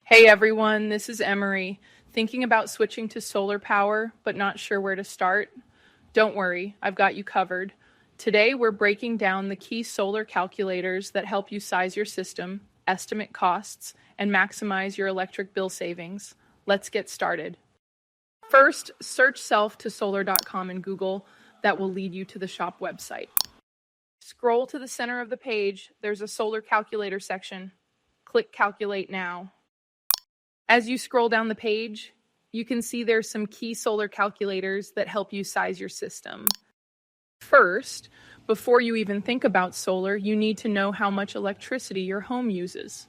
Hey everyone, this is Emery. Thinking about switching to solar power, but not sure where to start? Don't worry, I've got you covered. Today we're breaking down the key solar calculators that help you size your system, estimate costs, and maximize your electric bill savings. Let's get started. First, search self-to-solar.com in Google. That will lead you to the shop website. Scroll to the center of the page, there's a solar calculator section. Click Calculate Now. As you scroll down the page, you can see there's some key solar calculators that help you size your system. First, before you even think about solar, you need to know how much electricity your home uses.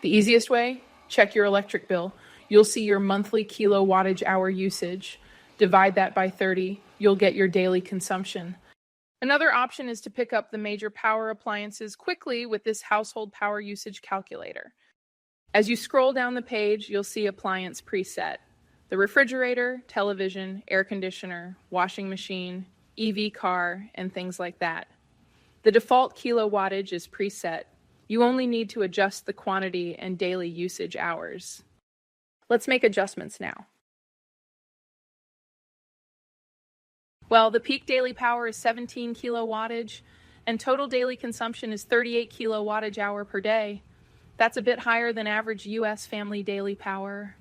The easiest way? Check your electric bill. You'll see your monthly kilowattage hour usage. Divide that by 30, you'll get your daily consumption. Another option is to pick up the major power appliances quickly with this household power usage calculator. As you scroll down the page, you'll see appliance preset. The refrigerator, television, air conditioner, washing machine, EV car, and things like that. The default kilowattage is preset. You only need to adjust the quantity and daily usage hours. Let's make adjustments now. Well, the peak daily power is 17 kilowattage, and total daily consumption is 38 kilowattage hour per day. That's a bit higher than average US family daily power.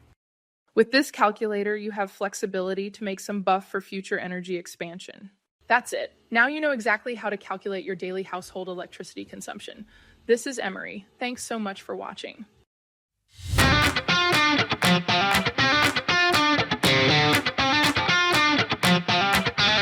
With this calculator, you have flexibility to make some buff for future energy expansion. That's it. Now you know exactly how to calculate your daily household electricity consumption. This is Emery. Thanks so much for watching.